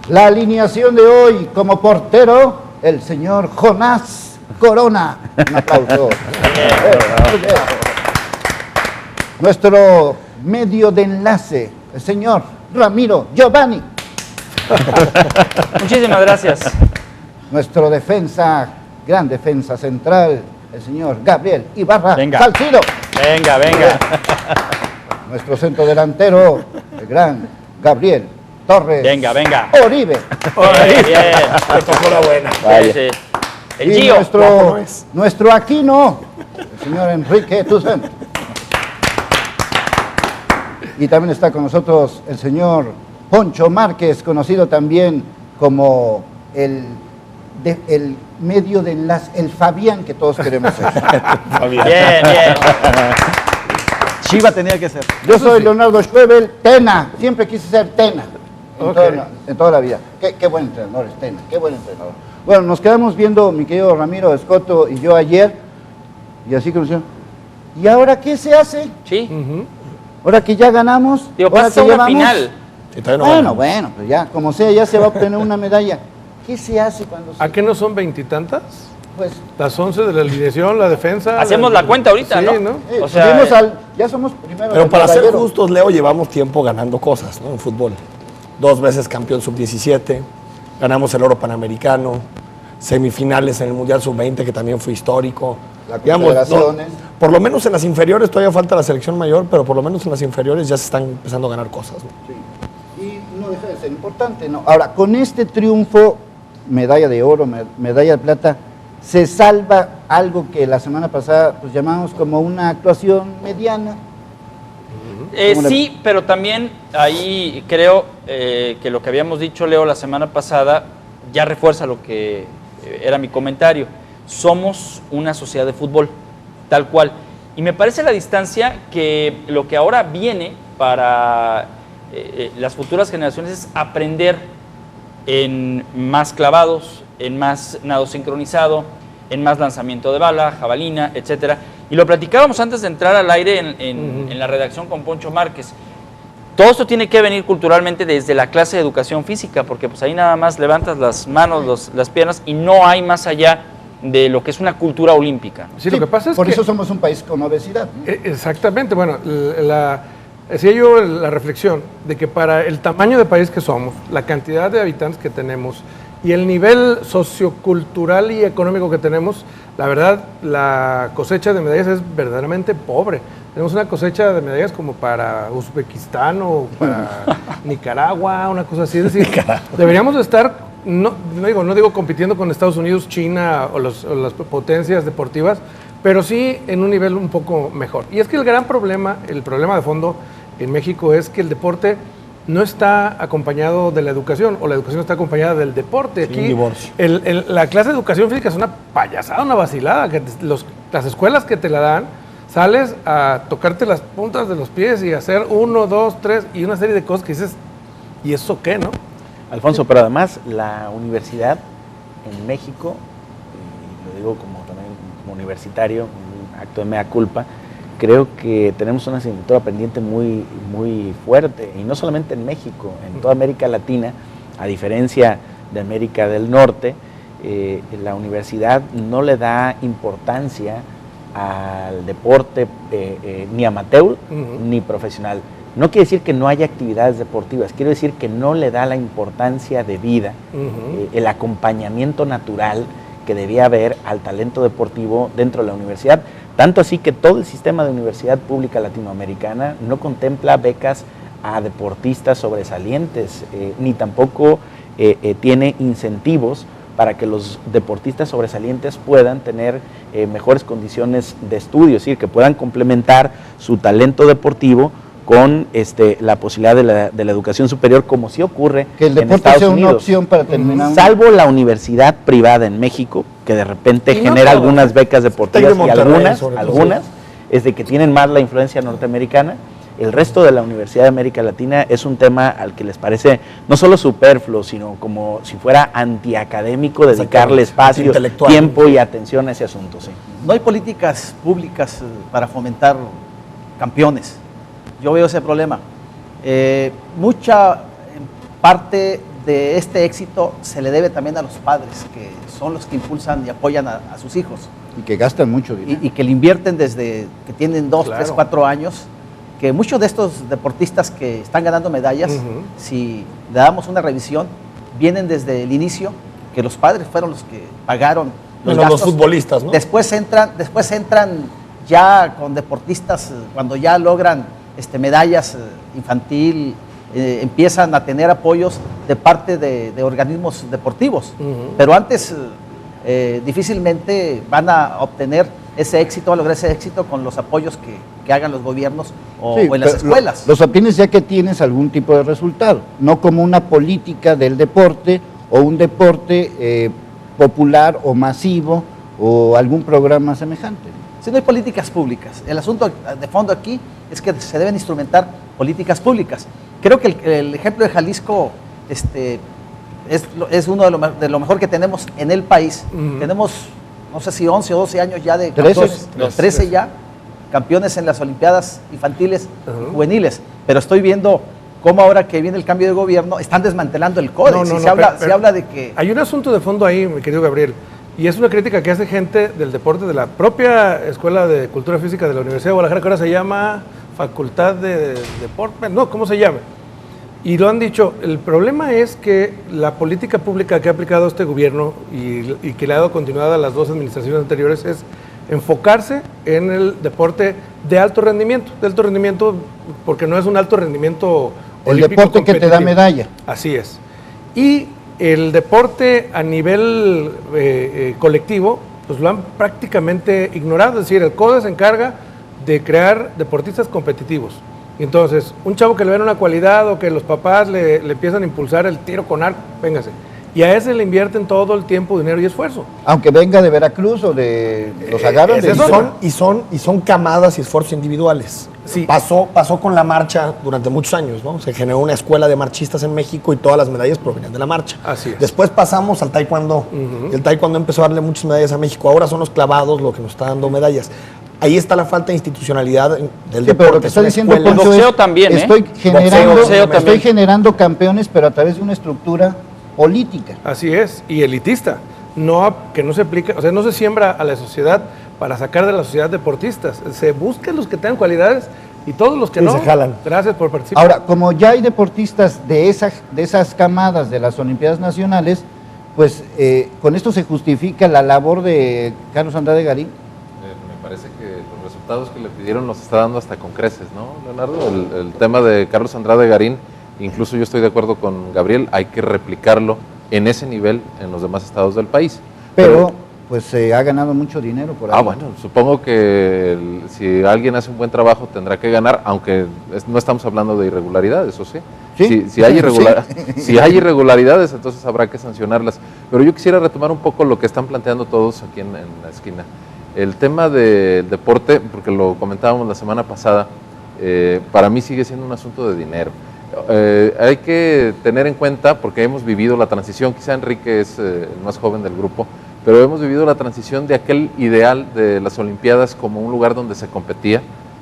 La alineación de hoy como portero, el señor Jonás Corona. Un aplauso. Nuestro medio de enlace, el señor Ramiro Giovanni. Muchísimas gracias. Nuestro defensa, gran defensa central, el señor Gabriel Ibarra Salcido. Venga. Nuestro centro delantero, el gran Gabriel Torres. Venga. Oribe. Bien. Me tocó la buena. Sí. El Y Gio. nuestro Aquino, el señor Enrique Tucen. Y también está con nosotros el señor Poncho Márquez, conocido también como el medio de enlace, el Fabián que todos queremos ser. Bien. Chiva tenía que ser. Yo soy Leonardo Schwebel, Tena, siempre quise ser Tena, en toda la vida. Qué buen entrenador es Tena, qué buen entrenador. Bueno, nos quedamos viendo, mi querido Ramiro Escoto y yo ayer, y así que nos dijeron, ¿y ahora qué se hace? Sí. Ahora que ya ganamos, Digo, ahora pasa que una llevamos... final. Bueno, pues ya, como sea, ya se va a obtener una medalla. ¿Qué se hace cuando se...? ¿A qué no son veintitantas? Pues... Las 11 de la alineación, la defensa... Hacemos la cuenta ahorita, sí, ¿no? o sea, ya somos primero. Pero para ser justos, Leo, llevamos tiempo ganando cosas, ¿no? En fútbol. 2 veces campeón sub-17, ganamos el oro panamericano, semifinales en el Mundial sub-20, que también fue histórico. La Confederaciones. Por lo menos en las inferiores, todavía falta la selección mayor, pero por lo menos en las inferiores ya se están empezando a ganar cosas, ¿no? Sí. Y no deja de ser importante, ¿no? Ahora, con este triunfo, medalla de oro, medalla de plata, se salva algo que la semana pasada pues llamamos como una actuación mediana. Sí, pero también ahí creo que lo que habíamos dicho, Leo, la semana pasada ya refuerza lo que era mi comentario. Somos una sociedad de fútbol, tal cual. Y me parece a la distancia que lo que ahora viene para las futuras generaciones es aprender en más clavados, en más nado sincronizado, en más lanzamiento de bala, jabalina, etcétera. Y lo platicábamos antes de entrar al aire en la redacción con Poncho Márquez. Todo esto tiene que venir culturalmente desde la clase de educación física, porque pues ahí nada más levantas las manos, las piernas y no hay más allá de lo que es una cultura olímpica. Sí, lo que pasa es por que... eso somos un país con obesidad, ¿no? Exactamente, bueno, hacía yo la reflexión de que para el tamaño de país que somos, la cantidad de habitantes que tenemos y el nivel sociocultural y económico que tenemos, la verdad, la cosecha de medallas es verdaderamente pobre. Tenemos una cosecha de medallas como para Uzbekistán o para Nicaragua, una cosa así. Es decir, deberíamos de estar, no digo compitiendo con Estados Unidos, China o las potencias deportivas, pero sí en un nivel un poco mejor. Y es que el problema de fondo en México es que el deporte no está acompañado de la educación, o la educación está acompañada del deporte. Aquí la clase de educación física es una payasada, una vacilada, que las escuelas que te la dan, sales a tocarte las puntas de los pies y hacer 1, 2, 3 y una serie de cosas que dices, ¿y eso qué, no? Alfonso, pero además la universidad en México, y lo digo también como universitario, un acto de mea culpa, creo que tenemos una asignatura pendiente muy, muy fuerte, y no solamente en México, en toda América Latina, a diferencia de América del Norte, la universidad no le da importancia al deporte ni amateur ni profesional. No quiere decir que no haya actividades deportivas, quiero decir que no le da la importancia de vida, el acompañamiento natural que debía haber al talento deportivo dentro de la universidad. Tanto así que todo el sistema de universidad pública latinoamericana no contempla becas a deportistas sobresalientes, ni tampoco tiene incentivos para que los deportistas sobresalientes puedan tener mejores condiciones de estudio, es decir, que puedan complementar su talento deportivo con la posibilidad de la educación superior, como sí ocurre que el deporte en Estados sea Unidos. Una opción para terminar. Salvo la universidad privada en México, que de repente genera algunas becas deportivas, y algunas es de que tienen más la influencia norteamericana. El resto de la Universidad de América Latina es un tema al que les parece no solo superfluo, sino como si fuera antiacadémico dedicarle espacio, tiempo y atención a ese asunto. Sí. No hay políticas públicas para fomentar campeones. Yo veo ese problema. Mucha parte de este éxito se le debe también a los padres, que son los que impulsan y apoyan a sus hijos. Y que gastan mucho dinero. Y que le invierten desde que tienen 2, Claro. 3, 4 años, que muchos de estos deportistas que están ganando medallas, si le damos una revisión, vienen desde el inicio, que los padres fueron los que pagaron los Menos gastos. los futbolistas, ¿no? Después entran ya con deportistas, cuando ya logran medallas infantil, empiezan a tener apoyos de parte de organismos deportivos. Pero antes difícilmente van a obtener ese éxito, a lograr ese éxito con los apoyos que hagan los gobiernos o Sí, en las pero escuelas. Los obtienes ya que tienes algún tipo de resultado, no como una política del deporte o un deporte popular o masivo o algún programa semejante. Si no hay políticas públicas, el asunto de fondo aquí es que se deben instrumentar políticas públicas. Creo que el ejemplo de Jalisco es uno de lo mejor que tenemos en el país. Tenemos, no sé si 11 o 12 años ya de 13. campeones, 13 ya, campeones en las Olimpiadas infantiles y juveniles. Pero estoy viendo cómo ahora que viene el cambio de gobierno están desmantelando el códex. Se habla de que... Hay un asunto de fondo ahí, mi querido Gabriel, y es una crítica que hace gente del deporte de la propia Escuela de Cultura Física de la Universidad de Guadalajara, que ahora se llama Facultad de Deporte, no, ¿cómo se llama? Y lo han dicho, el problema es que la política pública que ha aplicado este gobierno y que le ha dado continuidad a las dos administraciones anteriores es enfocarse en el deporte de alto rendimiento porque no es un alto rendimiento El olímpico deporte que te da competitivo. medalla. Así es. Y el deporte a nivel colectivo, pues lo han prácticamente ignorado. Es decir, el CODE se encarga de crear deportistas competitivos. Entonces, un chavo que le ven una cualidad o que los papás le empiezan a impulsar el tiro con arco, véngase. Y a ese le invierten todo el tiempo, dinero y esfuerzo. Aunque venga de Veracruz o de los agarran de son camadas y esfuerzos individuales. Sí. Pasó con la marcha durante muchos años, ¿no? Se generó una escuela de marchistas en México y todas las medallas provenían de la marcha. Así es. Después pasamos al taekwondo. El taekwondo empezó a darle muchas medallas a México. Ahora son los clavados lo que nos está dando medallas. Ahí está la falta de institucionalidad del Sí, deporte. pero lo que está diciendo escuela. Poncho Boxeo es, también, estoy generando, Boxeo estoy también. generando campeones, pero a través de una estructura política. Así es, y elitista, que no se aplica, o sea, no se siembra a la sociedad para sacar de la sociedad deportistas, se buscan los que tengan cualidades y todos los que Sí, no. se jalan. Gracias por participar. Ahora, como ya hay deportistas de esas camadas de las Olimpiadas Nacionales, pues con esto se justifica la labor de Carlos Andrade Garín. Me parece que los resultados que le pidieron los está dando hasta con creces, ¿no, Leonardo? El tema de Carlos Andrade Garín, incluso yo estoy de acuerdo con Gabriel, hay que replicarlo en ese nivel en los demás estados del país. Pero pues se ha ganado mucho dinero por ahí. Bueno, supongo que si alguien hace un buen trabajo tendrá que ganar, aunque no estamos hablando de irregularidades, ¿o sí? Sí. Si hay irregularidades, entonces habrá que sancionarlas. Pero yo quisiera retomar un poco lo que están planteando todos aquí en la esquina. El tema del deporte, porque lo comentábamos la semana pasada, para mí sigue siendo un asunto de dinero. Hay que tener en cuenta, porque hemos vivido la transición, quizá Enrique es el más joven del grupo, pero hemos vivido la transición de aquel ideal de las Olimpiadas como un lugar donde se competía,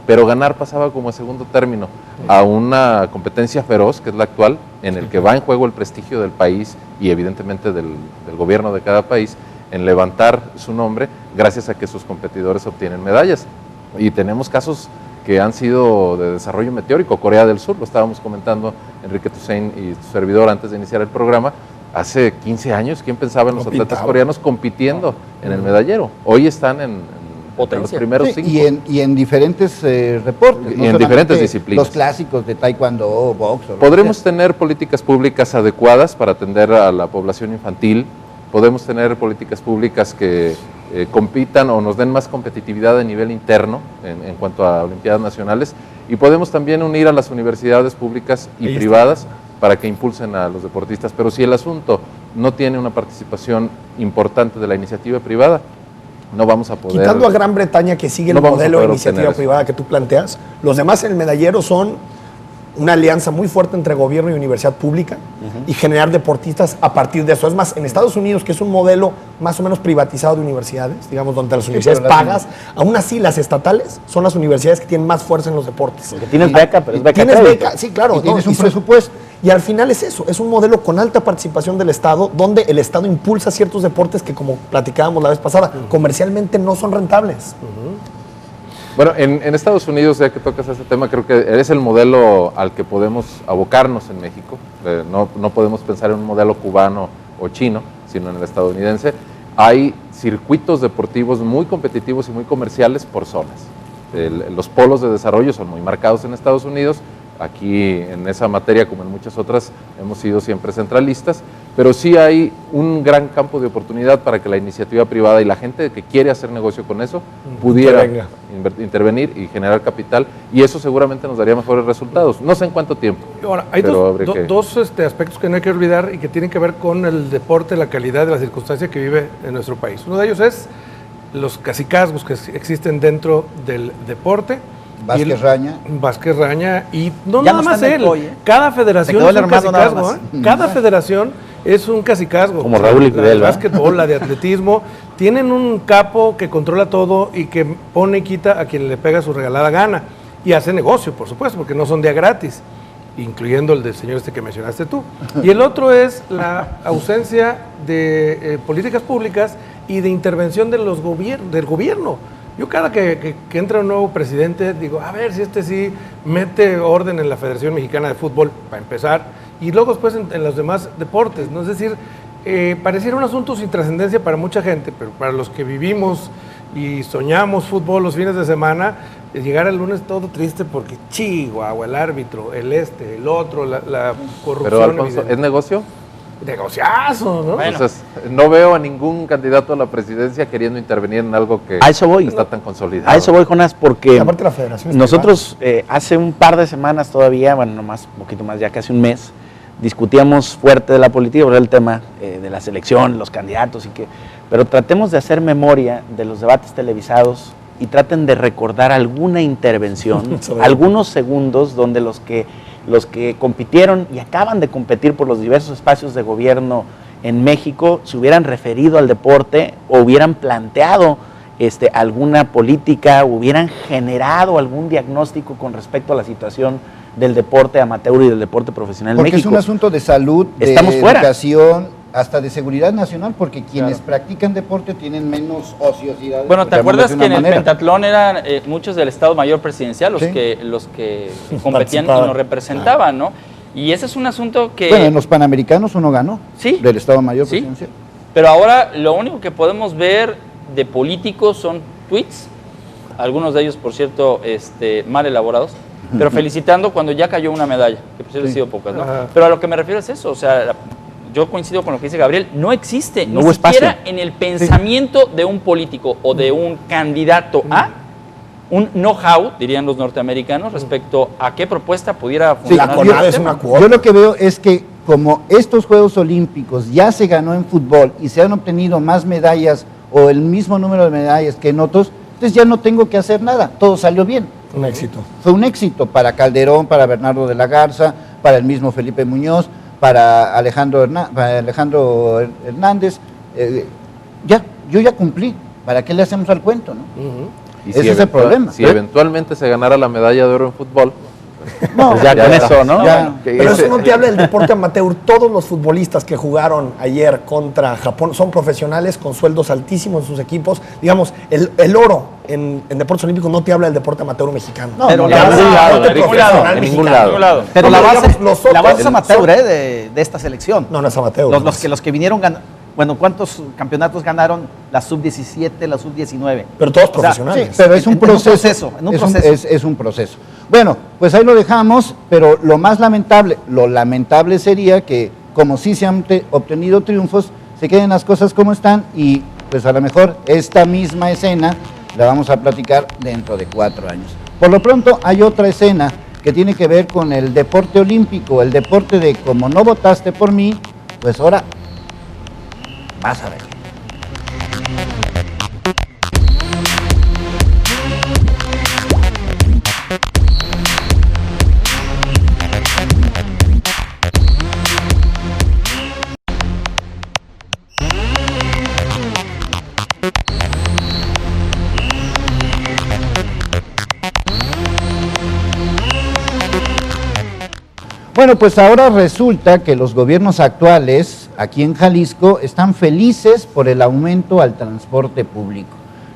pero ganar pasaba como a segundo término, a una competencia feroz, que es la actual, en el que va en juego el prestigio del país y evidentemente del gobierno de cada país, en levantar su nombre gracias a que sus competidores obtienen medallas. Y tenemos casos que han sido de desarrollo meteórico. Corea del Sur, lo estábamos comentando Enrique Toussaint y tu servidor antes de iniciar el programa. Hace 15 años, ¿quién pensaba en los atletas coreanos compitiendo en el medallero? Hoy están en los primeros 5. Y en diferentes deportes. Y en diferentes disciplinas. Los clásicos de taekwondo, box. Podremos tener políticas públicas adecuadas para atender a la población infantil. Podemos tener políticas públicas que compitan o nos den más competitividad a nivel interno en cuanto a Olimpiadas Nacionales, y podemos también unir a las universidades públicas y privadas para que impulsen a los deportistas. Pero si el asunto no tiene una participación importante de la iniciativa privada, no vamos a poder... Quitando a Gran Bretaña, que sigue el no vamos a modelo de poder iniciativa obtener eso. privada que tú planteas, los demás en el medallero son una alianza muy fuerte entre gobierno y universidad pública y generar deportistas a partir de eso. Es más, en Estados Unidos, que es un modelo más o menos privatizado de universidades, digamos, donde las universidades pagas, aún así las estatales son las universidades que tienen más fuerza en los deportes. Porque tienes beca, pero es beca Tienes crédito. beca, sí, claro. Y tienes un son- presupuesto. Y al final es eso, es un modelo con alta participación del Estado, donde el Estado impulsa ciertos deportes que, como platicábamos la vez pasada, comercialmente no son rentables. Bueno, en Estados Unidos, ya que tocas ese tema, creo que es el modelo al que podemos abocarnos en México. No podemos pensar en un modelo cubano o chino, sino en el estadounidense. Hay circuitos deportivos muy competitivos y muy comerciales por zonas. Los polos de desarrollo son muy marcados en Estados Unidos. Aquí en esa materia, como en muchas otras, hemos sido siempre centralistas, pero sí hay un gran campo de oportunidad para que la iniciativa privada y la gente que quiere hacer negocio con eso pudiera intervenir y generar capital, y eso seguramente nos daría mejores resultados. No sé en cuánto tiempo. Ahora, hay pero dos, habría que- dos aspectos que no hay que olvidar y que tienen que ver con el deporte, la calidad de la circunstancia que vive en nuestro país. Uno de ellos es los cacicazgos que existen dentro del deporte. Vázquez Raña. Vázquez Raña, y no Ya nada no más está en el él. COI, ¿eh? Cada Se federación quedó es el un hermano nada cacicazgo. más. Cada federación es un cacicazgo. Como Raúl y La de Fidel, ¿verdad? básquetbol, la de atletismo. Tienen un capo que controla todo y que pone y quita a quien le pega su regalada gana. Y hace negocio, por supuesto, porque no son día gratis, incluyendo el del señor este que mencionaste tú. Y el otro es la ausencia de políticas públicas y de intervención de del gobierno. Yo cada que entra un nuevo presidente digo, a ver si este sí mete orden en la Federación Mexicana de Fútbol, para empezar, y luego después en los demás deportes, ¿no? Es decir, pareciera un asunto sin trascendencia para mucha gente, pero para los que vivimos y soñamos fútbol los fines de semana, llegar el lunes todo triste porque Chihuahua, el árbitro, el otro, la corrupción. Pero Alfonso, evidente. ¿es negocio? Negociazo, ¿no? Bueno. Entonces, no veo a ningún candidato a la presidencia queriendo intervenir en algo que A eso voy. está tan consolidado. A eso voy, Jonás, porque Y aparte la federación es nosotros hace un par de semanas todavía, bueno, nomás un poquito más, ya casi un mes, discutíamos fuerte de la política, sobre el tema de la selección, los candidatos pero tratemos de hacer memoria de los debates televisados y traten de recordar alguna intervención, algunos segundos donde los que compitieron y acaban de competir por los diversos espacios de gobierno en México se hubieran referido al deporte o hubieran planteado alguna política, hubieran generado algún diagnóstico con respecto a la situación del deporte amateur y del deporte profesional en Porque México. es un asunto de salud, de Estamos fuera. educación, hasta de seguridad nacional, porque quienes practican deporte tienen menos ociosidad. Bueno, ¿te por llamarlo acuerdas de que en una el manera? pentatlón eran muchos del Estado Mayor Presidencial los Sí. que competían y Participaban. nos representaban, ¿no? Y ese es un asunto que... Bueno, en los Panamericanos uno ganó, Sí. del Estado Mayor Sí. Presidencial. Pero ahora lo único que podemos ver de políticos son tweets, algunos de ellos, por cierto, mal elaborados, pero felicitando cuando ya cayó una medalla, que pues han sido pocas, ¿no? Ajá. Pero a lo que me refiero es eso, o sea, yo coincido con lo que dice Gabriel, no existe No ni hubo siquiera espacio. en el pensamiento de un político o de un candidato a un know-how, dirían los norteamericanos, respecto a qué propuesta pudiera Sí, La funcionar. CONADE el es tema. una cuota. Yo lo que veo es que como estos Juegos Olímpicos ya se ganó en fútbol y se han obtenido más medallas o el mismo número de medallas que en otros, entonces ya no tengo que hacer nada, todo salió bien. Un éxito. Fue un éxito para Calderón, para Bernardo de la Garza, para el mismo Felipe Muñoz, para Alejandro Hernández. Yo ya cumplí. ¿Para qué le hacemos al cuento? ¿no? Y Ese es el problema. Si eventualmente se ganara la medalla de oro en fútbol, No, Pues ya con eso, ¿no? ya. que Pero ese- eso no te habla del deporte amateur. Todos los futbolistas que jugaron ayer contra Japón son profesionales con sueldos altísimos en sus equipos. Digamos, el oro en deportes olímpicos no te habla del deporte amateur mexicano. No, Pero no, la ya. base- ningún lado, deporte Enrique, profesional en ningún mexicano. lado. Pero No, la digamos, base, nosotros, la base es el- amateur de esta selección. No, no es amateur. Los que vinieron bueno, ¿cuántos campeonatos ganaron la sub-17, la sub-19? Pero todos O sea, profesionales. Sí, pero es un En un proceso. proceso, en un proceso. Es un proceso. Bueno, pues ahí lo dejamos, pero lo lamentable sería que, como sí se han obtenido triunfos, se queden las cosas como están y pues a lo mejor esta misma escena la vamos a platicar dentro de 4 años. Por lo pronto hay otra escena que tiene que ver con el deporte olímpico, el deporte de como no votaste por mí, pues ahora vas a ver. Bueno, pues ahora resulta que los gobiernos actuales aquí en Jalisco están felices por el aumento al transporte público.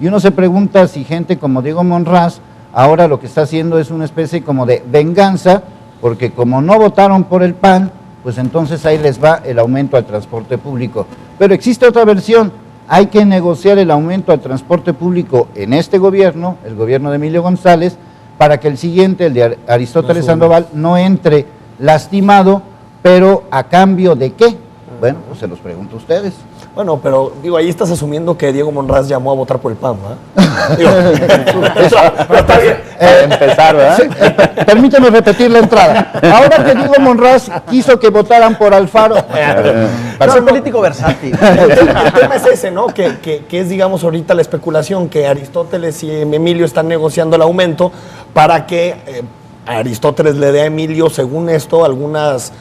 Y uno se pregunta si gente como Diego Monraz ahora lo que está haciendo es una especie como de venganza, porque como no votaron por el PAN, pues entonces ahí les va el aumento al transporte público. Pero existe otra versión, hay que negociar el aumento al transporte público en este gobierno, el gobierno de Emilio González, para que el siguiente, el de Aristóteles Sandoval, no entre lastimado, pero ¿a cambio de qué? Bueno, pues se los pregunto a ustedes. Bueno, pero digo, ahí estás asumiendo que Diego Monraz llamó a votar por el PAN, ¿verdad? Está bien. Empezar, ¿verdad? Sí, permíteme repetir la entrada. Ahora que Diego Monraz quiso que votaran por Alfaro. Es un político versátil. El tema es ese, ¿no? Que es, digamos, ahorita la especulación que Aristóteles y Emilio están negociando el aumento para que Aristóteles le dé a Emilio, según esto, algunas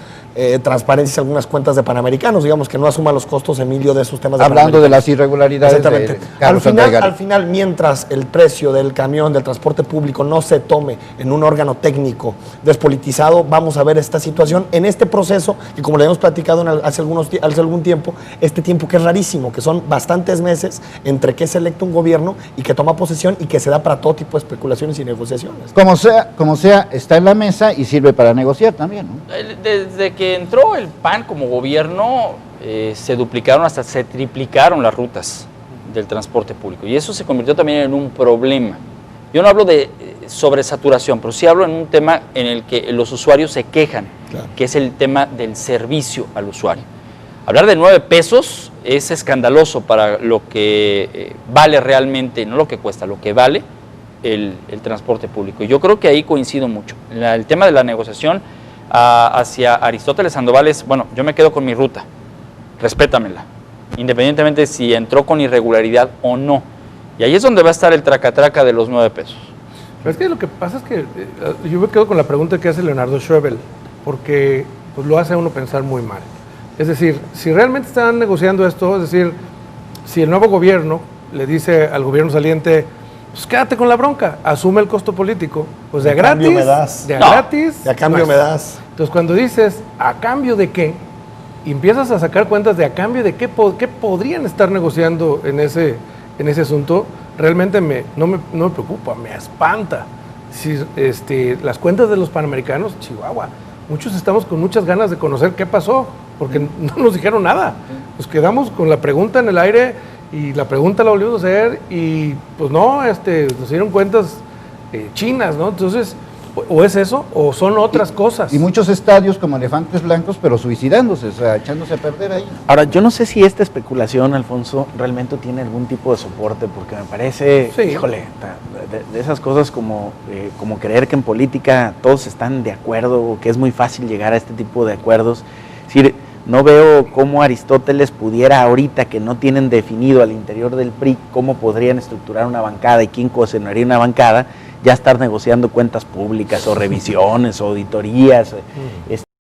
transparencias, algunas cuentas de Panamericanos, digamos que no asuma los costos Emilio de esos temas de Hablando de las irregularidades. Exactamente. De Carlos Al Santagari. final, mientras el precio del camión, del transporte público no se tome en un órgano técnico despolitizado, vamos a ver esta situación en este proceso, que como le hemos platicado hace algún tiempo, este tiempo que es rarísimo, que son bastantes meses entre que es electo un gobierno y que toma posesión y que se da para todo tipo de especulaciones y negociaciones. Como sea, está en la mesa y sirve para negociar también, ¿no? Desde que entró el PAN como gobierno, se duplicaron, hasta se triplicaron las rutas del transporte público. Y eso se convirtió también en un problema. Yo no hablo de sobresaturación, pero sí hablo en un tema en el que los usuarios se quejan, claro, que es el tema del servicio al usuario. Hablar de 9 pesos es escandaloso para lo que vale realmente, no lo que cuesta, lo que vale el transporte público. Yo creo que ahí coincido mucho. El tema de la negociación hacia Aristóteles Sandoval es, bueno, yo me quedo con mi ruta, respétamela, independientemente si entró con irregularidad o no. Y ahí es donde va a estar el tracatraca de los 9 pesos. Pero es que lo que pasa es que yo me quedo con la pregunta que hace Leonardo Schroebel, porque pues, lo hace a uno pensar muy mal. Es decir, si realmente están negociando esto, es decir, si el nuevo gobierno le dice al gobierno saliente, pues quédate con la bronca, asume el costo político, pues de gratis, me das. de gratis. De a cambio me das. Entonces cuando dices, ¿a cambio de qué? Y empiezas a sacar cuentas de a cambio de qué podrían estar negociando en ese asunto, realmente no me preocupa, me espanta. Si, las cuentas de los panamericanos, Chihuahua, muchos estamos con muchas ganas de conocer qué pasó, porque no nos dijeron nada. Nos quedamos con la pregunta en el aire y la pregunta la volvimos a hacer y pues no, nos dieron cuentas chinas, ¿no? Entonces, o es eso o son otras cosas. Y muchos estadios como elefantes blancos, pero suicidándose, o sea, echándose a perder ahí. Ahora, yo no sé si esta especulación, Alfonso, realmente tiene algún tipo de soporte, porque me parece, sí, híjole, de esas cosas como creer que en política todos están de acuerdo, o que es muy fácil llegar a este tipo de acuerdos. Es decir, no veo cómo Aristóteles pudiera ahorita, que no tienen definido al interior del PRI cómo podrían estructurar una bancada y quién coordinaría una bancada, ya estar negociando cuentas públicas o revisiones o auditorías.